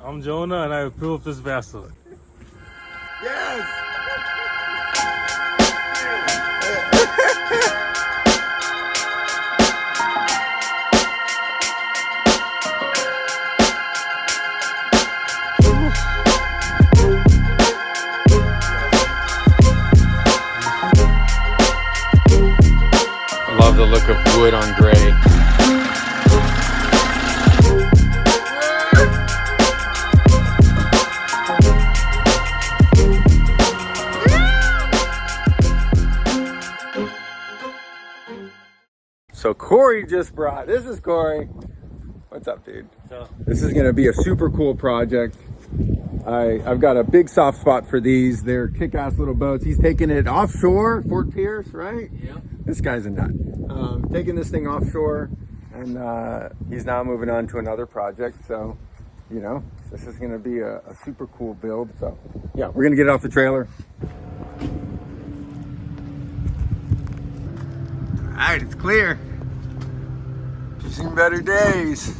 I'm Jonah and I approve this vessel. Yes! Love the look of wood on gray. So Corey just brought, this is Corey. What's up, dude? So, This is gonna be a super cool project. I've got a big soft spot for these. They're kick-ass little boats. He's taking it offshore, Fort Pierce, right? yeah. This guy's a nut. Taking this thing offshore, and he's now moving on to another project. So, you know, this is gonna be a super cool build. So, yeah, we're gonna get it off the trailer. All right, it's clear. You've seen better days.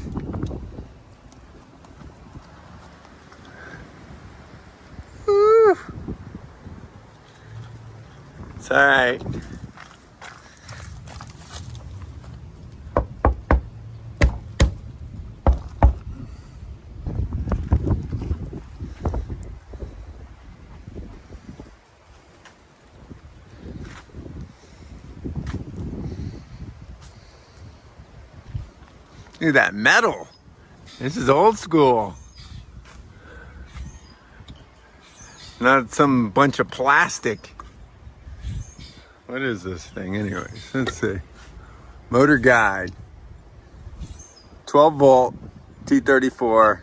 Woo. It's all right. Look at that metal. This is old school. Not some bunch of plastic. What is this thing anyways? Let's see. Motor guide. 12 volt, T34.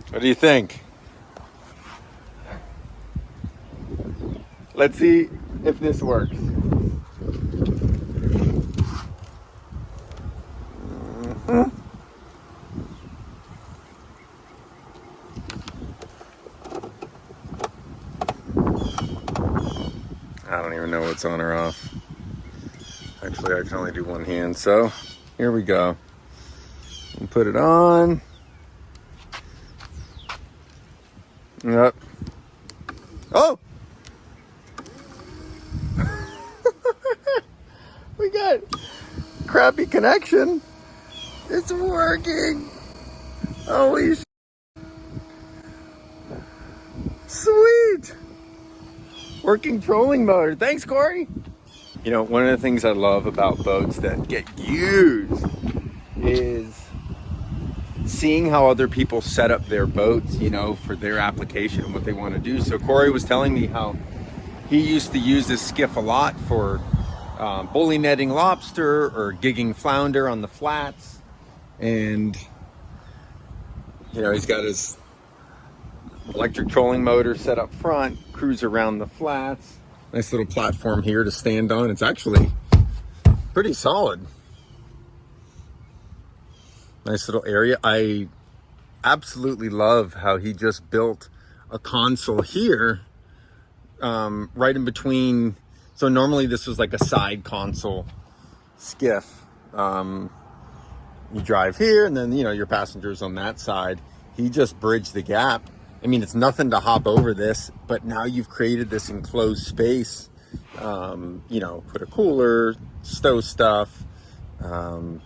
What do you think? Let's see if this works. I don't even know what's on or off. Actually, I can only do one hand, so here we go. And put it on. Yep. Oh! We got crappy connection. It's working. Holy sweet. Working trolling motor. Thanks, Corey. You know, one of the things I love about boats that get used is seeing how other people set up their boats, you know, for their application and what they want to do. So Corey was telling me how he used to use this skiff a lot for bully netting lobster or gigging flounder on the flats. And, you know, he's got his electric trolling motor set up front, cruise around the flats. Nice little platform here to stand on. It's actually pretty solid. Nice little area. I absolutely love how he just built a console here, right in between. So normally this was like a side console skiff. You drive here and then, you know, your passengers on that side. He just bridged the gap. I mean, it's nothing to hop over this, but now you've created this enclosed space. You know, put a cooler, stow stuff. You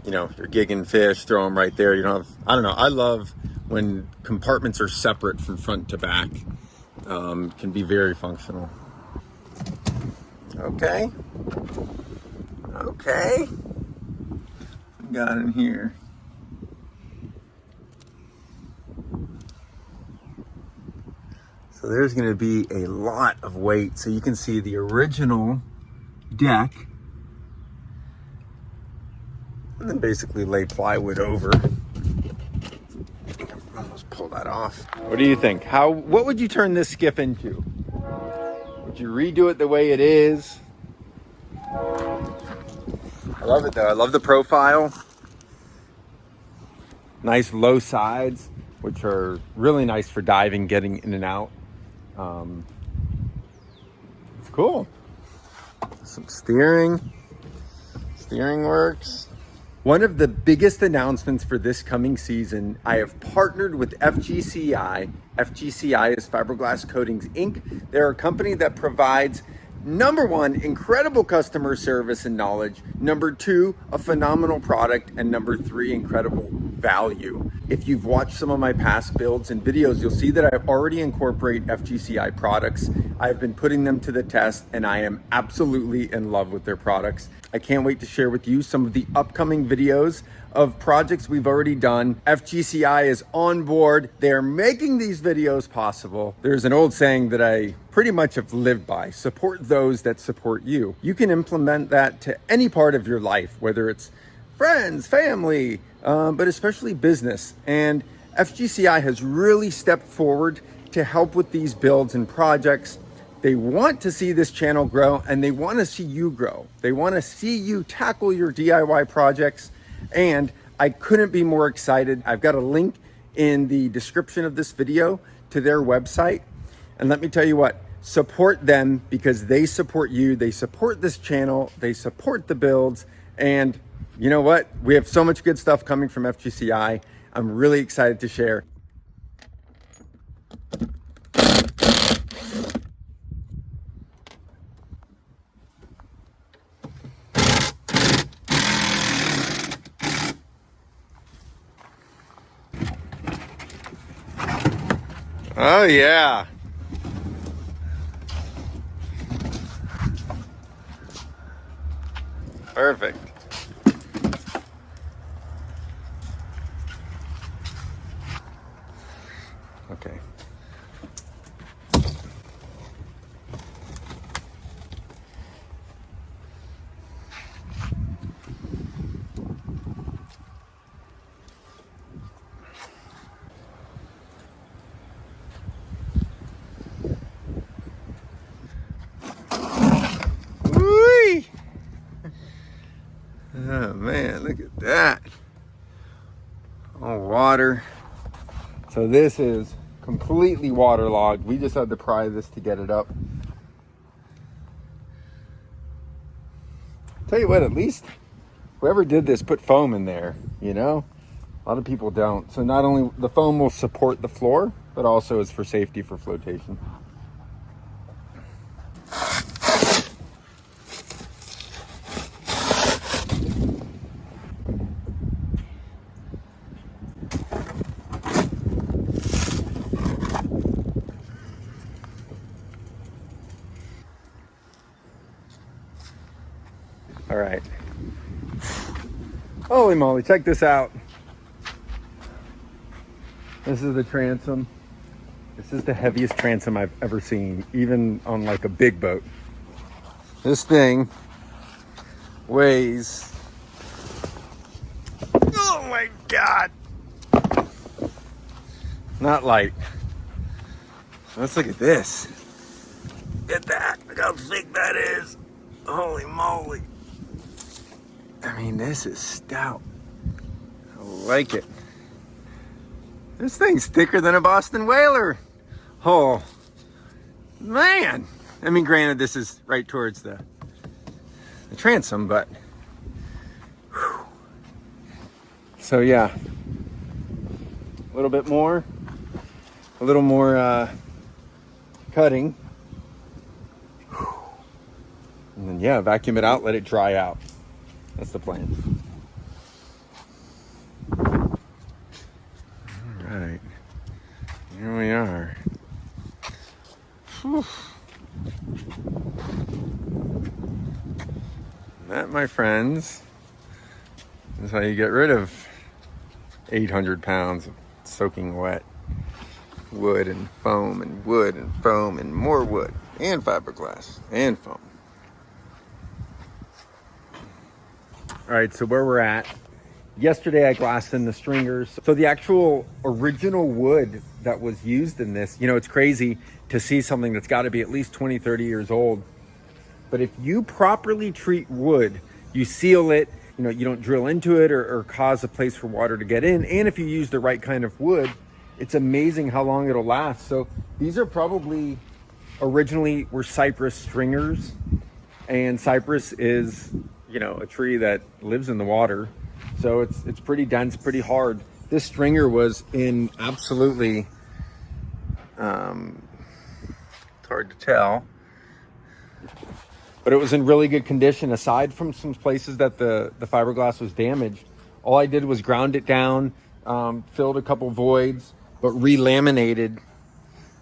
know, you're gigging fish, throw them right there. You don't have, I don't know. I love when compartments are separate from front to back. Can be very functional. Okay. Okay. Got in here. So there's going to be a lot of weight. So you can see the original deck. And then basically lay plywood over. I think I almost pull that off. What do you think? What would you turn this skiff into? Would you redo it the way it is? I love it though. I love the profile. Nice low sides, which are really nice for diving, getting in and out. It's cool. Some steering works. One of the biggest announcements for this coming season, I have partnered with FGCI. FGCI is Fiberglass Coatings Inc. They're a company that provides, number one, incredible customer service and knowledge. Number two, a phenomenal product. And number three, incredible value. If you've watched some of my past builds and videos, you'll see that I already incorporate FGCI products. I've been putting them to the test and I am absolutely in love with their products. I can't wait to share with you some of the upcoming videos of projects we've already done. FGCI is on board. They're making these videos possible. There's an old saying that I pretty much have lived by: support those that support you. You can implement that to any part of your life, whether it's friends, family, but especially business. And FGCI has really stepped forward to help with these builds and projects. They want to see this channel grow and they want to see you grow. They want to see you tackle your DIY projects. And I couldn't be more excited. I've got a link in the description of this video to their website. And let me tell you what, support them because they support you. They support this channel. They support the builds. And you know what? We have so much good stuff coming from FGCI. I'm really excited to share. Oh yeah. Perfect. Okay. Oh man, look at that. Oh, water. So this is completely waterlogged. We just had to pry this to get it up. Tell you what, at least whoever did this put foam in there, you know? A lot of people don't. So not only the foam will support the floor, but also is for safety for flotation. All right. Holy moly, check this out. This is the transom. This is the heaviest transom I've ever seen, even on like a big boat. This thing weighs, oh my God. Not light. Let's look at this. Get that, look how thick that is. Holy moly. I mean, this is stout. I like it. This thing's thicker than a Boston whaler. Oh, man. I mean, granted, this is right towards the transom, but whew. So yeah, a little bit more, a little more cutting. Whew. And then yeah, vacuum it out, let it dry out. That's the plan. All right, here we are. Whew. That, my friends, is how you get rid of 800 pounds of soaking wet wood and foam and wood and foam and more wood and fiberglass and foam. All right, so where we're at, yesterday I glassed in the stringers. So the actual original wood that was used in this, you know, it's crazy to see something that's got to be at least 20, 30 years old. But if you properly treat wood, you seal it, you know, you don't drill into it or cause a place for water to get in. And if you use the right kind of wood, it's amazing how long it'll last. So these are probably originally were cypress stringers, and cypress is, you know, a tree that lives in the water. So it's pretty dense, pretty hard. This stringer was in absolutely, it's hard to tell, but it was in really good condition. Aside from some places that the fiberglass was damaged, all I did was ground it down, filled a couple voids, but re-laminated,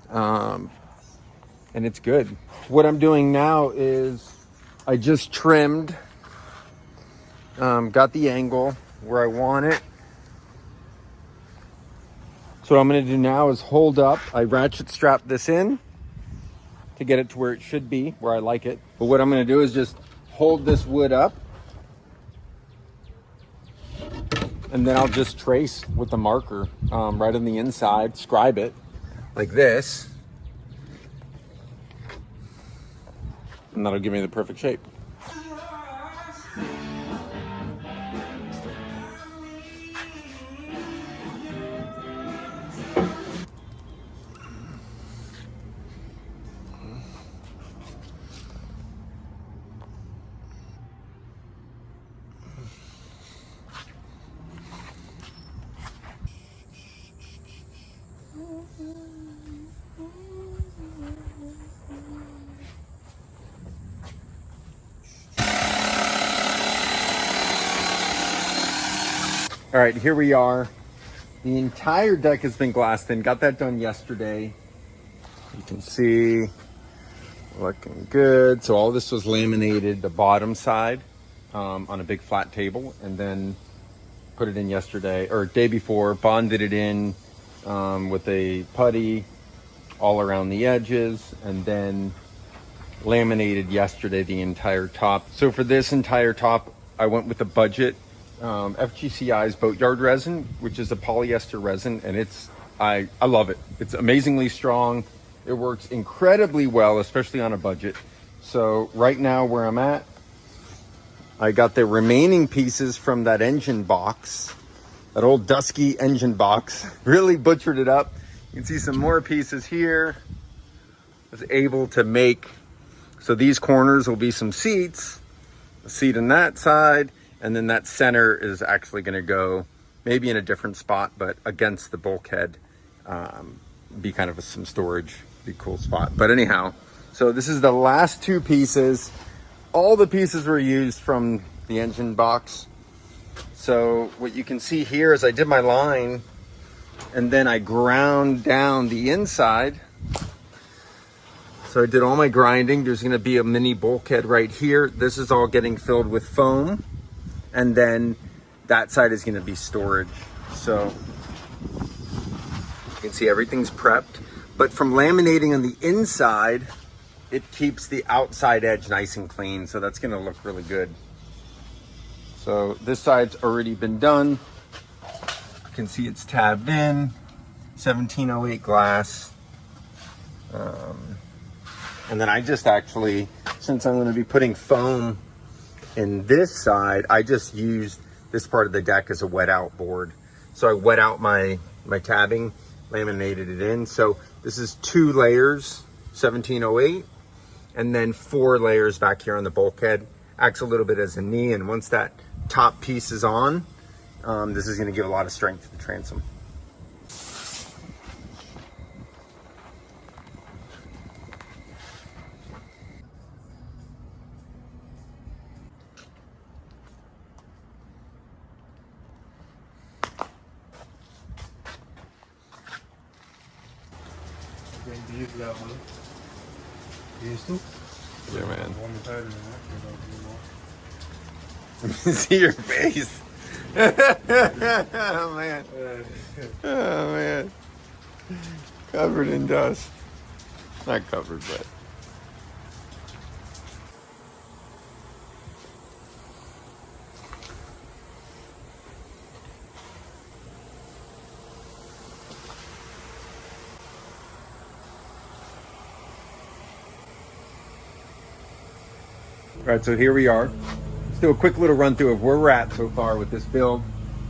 and it's good. What I'm doing now is I just trimmed, got the angle where I want it. So what I'm going to do now is hold up. I ratchet strap this in to get it to where it should be, where I like it. But what I'm going to do is just hold this wood up, and then I'll just trace with the marker right on the inside, scribe it like this, and that'll give me the perfect shape. All right, here we are. The entire deck has been glassed in. Got that done yesterday. You can see, looking good. So all this was laminated, the bottom side, on a big flat table, and then put it in yesterday, or day before, bonded it in with a putty all around the edges, and then laminated yesterday the entire top. So for this entire top, I went with a budget FGCI's Boatyard resin, which is a polyester resin, and I love it. It's amazingly strong. It works incredibly well, especially on a budget. So right now where I'm at, I got the remaining pieces from that engine box, that old dusky engine box. Really butchered it up. You can see some more pieces here. Was able to make, so these corners will be some seats, a seat on that side, and then that center is actually going to go maybe in a different spot, but against the bulkhead, be kind of some storage, be a cool spot. But anyhow, so this is the last two pieces. All the pieces were used from the engine box. So what you can see here is I did my line, and then I ground down the inside. So I did all my grinding. There's going to be a mini bulkhead right here. This is all getting filled with foam. And then that side is going to be storage. So you can see everything's prepped. But from laminating on the inside, it keeps the outside edge nice and clean. So that's going to look really good. So this side's already been done. You can see it's tabbed in. 1708 glass. And then I just actually, since I'm going to be putting foam in this side, I just used this part of the deck as a wet out board. So I wet out my tabbing, laminated it in. So this is 2 layers, 1708, and then 4 layers back here on the bulkhead. Acts a little bit as a knee, and once that top piece is on, this is going to give a lot of strength to the transom. Do you use that one? You used to? Yeah, man. One tighter than that. Let me see your face. Oh, man. Oh, man. Covered in dust. Not covered, but. All right, so here we are. Let's do a quick little run through of where we're at so far with this build.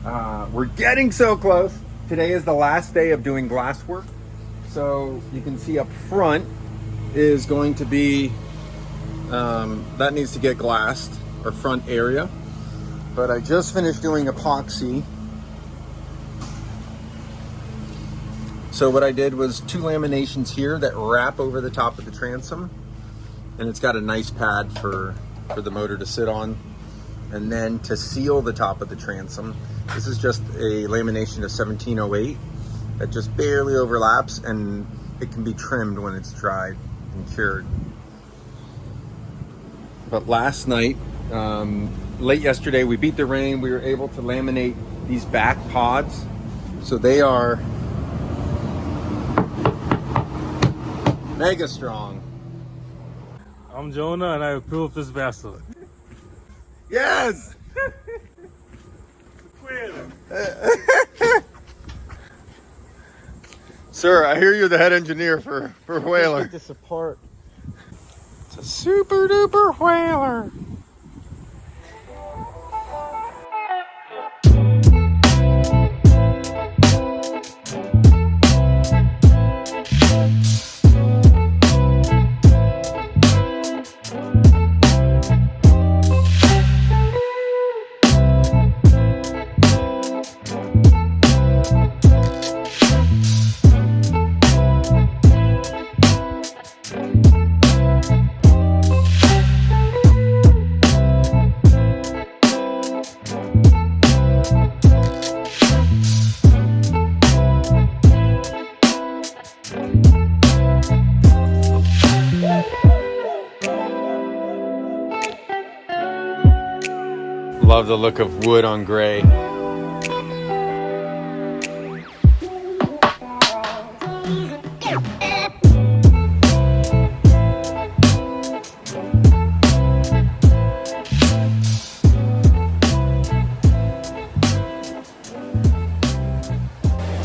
We're getting so close. Today is the last day of doing glass work. So you can see up front is going to be, that needs to get glassed, our front area. but I just finished doing epoxy. So what I did was 2 laminations here that wrap over the top of the transom, and it's got a nice pad for the motor to sit on. And then to seal the top of the transom, this is just a lamination of 1708 that just barely overlaps, and it can be trimmed when it's dried and cured. But last night, late yesterday, we beat the rain. We were able to laminate these back pods. So they are mega strong. I'm Jonah and I approve this vessel. Yes! Sir, I hear you're the head engineer for Whaler. Take this apart. It's a super duper Whaler. Love the look of wood on gray.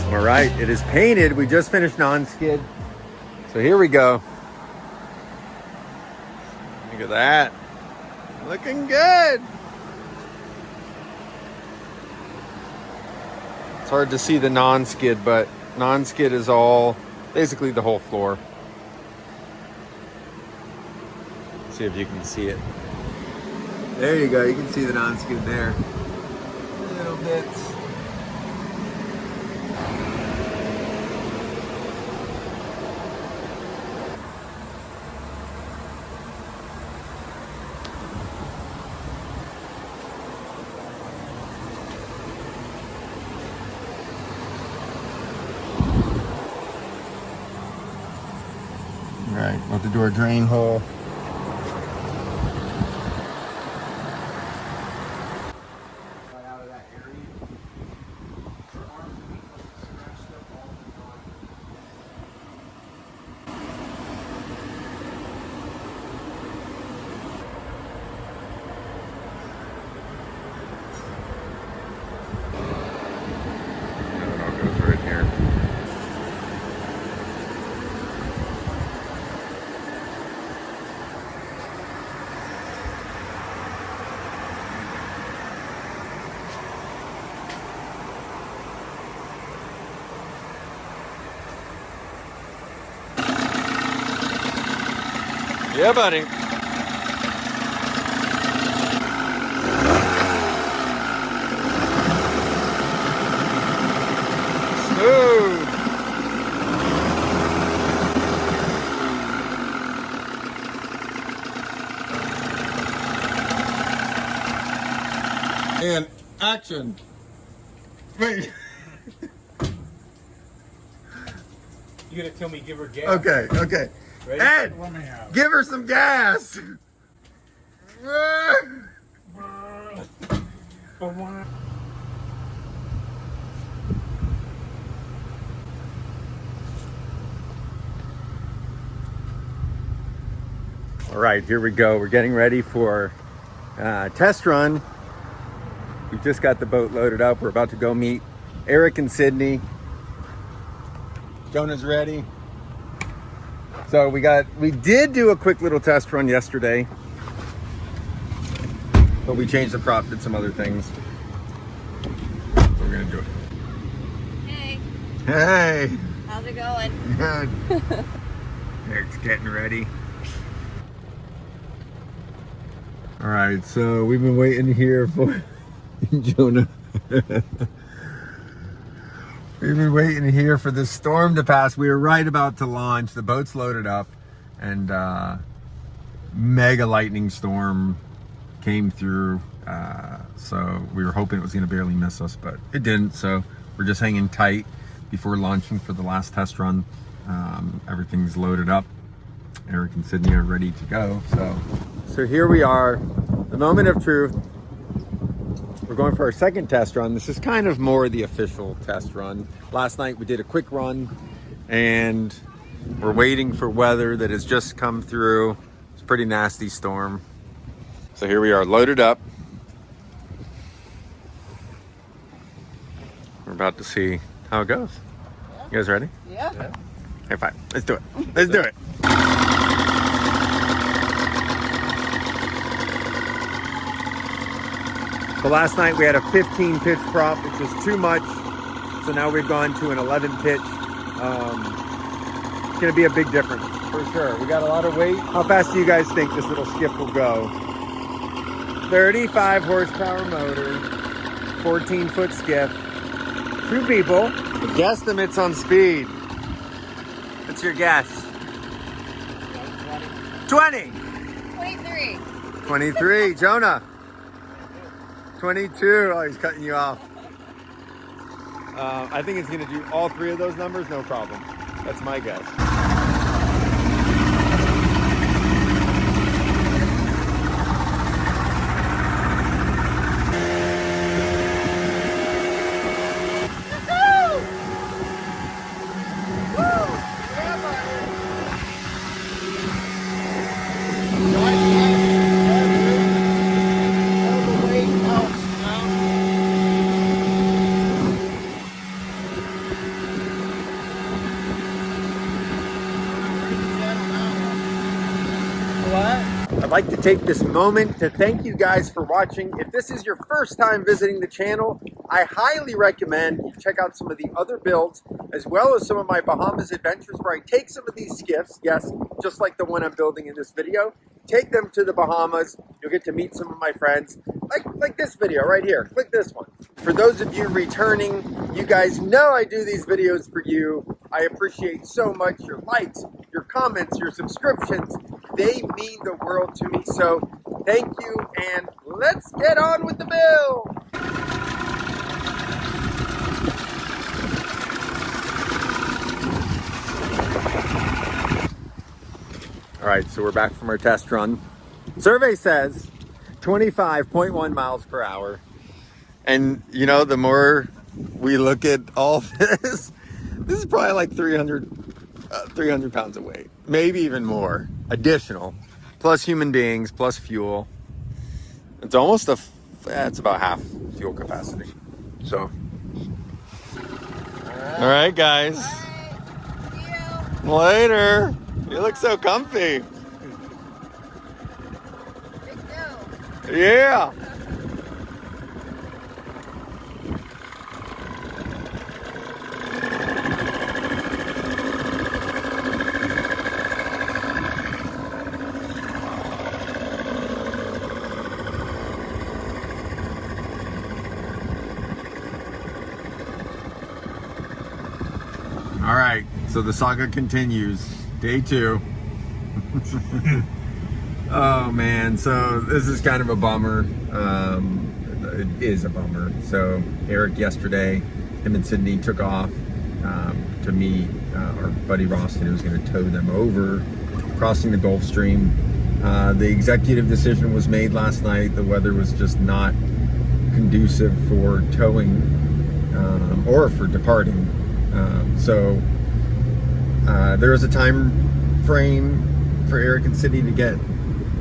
All right, it is painted. We just finished non-skid. So here we go. Look at that. Looking good. It's hard to see the non-skid, but non-skid is all, basically the whole floor. See if you can see it. There you go, you can see the non-skid there. Little bits. All right, we'll have to do our drain hole. Yeah, buddy. Smooth. And action. Wait. You gotta tell me, give her gas. Okay, okay. Ready? Ed, give her some gas. All right, here we go. We're getting ready for test run. We just got the boat loaded up. We're about to go meet Eric and Sydney. Jonah's ready. So we did do a quick little test run yesterday, but we changed the prop, did some other things. So we're gonna do it. Hey, Hey, how's it going? good. Eric's getting ready. All right, so we've been waiting here for Jonah. We've been waiting here for this storm to pass. We were right about to launch. The boat's loaded up, and mega lightning storm came through. So we were hoping it was going to barely miss us, but it didn't. So we're just hanging tight before launching for the last test run. Everything's loaded up. Eric and Sydney are ready to go. So here we are, the moment of truth. We're going for our second test run. This is kind of more the official test run. Last night we did a quick run, and we're waiting for weather that has just come through. It's a pretty nasty storm. So here we are, loaded up. We're about to see how it goes. You guys ready? Yeah. High five. Let's do it. Let's do it. So last night we had a 15 pitch prop, which was too much. So now we've gone to an 11 pitch. It's going to be a big difference for sure. We got a lot of weight. How fast do you guys think this little Skiff will go? 35 horsepower motor, 14-foot Skiff, 2 people. The guesstimates on speed. What's your guess? 20. 23. 23. Jonah. 22. Oh, he's cutting you off. I think it's going to do all 3 of those numbers, no problem. That's my guess. I'd like to take this moment to thank you guys for watching. If this is your first time visiting the channel, I highly recommend you check out some of the other builds, as well as some of my Bahamas adventures where I take some of these skiffs, yes, just like the one I'm building in this video, take them to the Bahamas. You'll get to meet some of my friends, like this video right here. Click this one. For those of you returning, you guys know I do these videos for you. I appreciate so much your likes, your comments, your subscriptions. They mean the world to me, so thank you, and let's get on with the build! All right, so we're back from our test run. Survey says 25.1 miles per hour. And you know, the more we look at all this is probably like 300 pounds of weight, maybe even more additional, plus human beings, plus fuel. It's almost it's about half fuel capacity. So, all right, guys. See you. Later. You look so comfy. Big go. Yeah. All right, so the saga continues. Day 2. Oh man, so this is kind of a bummer. It is a bummer. So Eric yesterday, him and Sydney took off to meet our buddy Roston, who's going to tow them over, crossing the Gulf Stream. The executive decision was made last night. The weather was just not conducive for towing or for departing. So there was a time frame for Eric and Sydney to get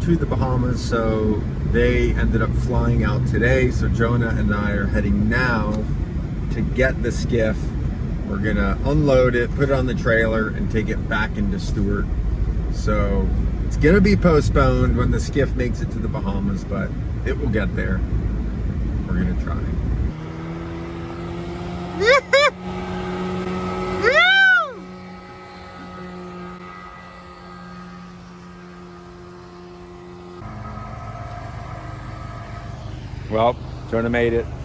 to the Bahamas, so they ended up flying out today. So Jonah and I are heading now to get the Skiff. We're gonna unload it, put it on the trailer, and take it back into Stewart. So it's gonna be postponed when the Skiff makes it to the Bahamas, but it will get there. We're gonna try. Well, Jonah made it.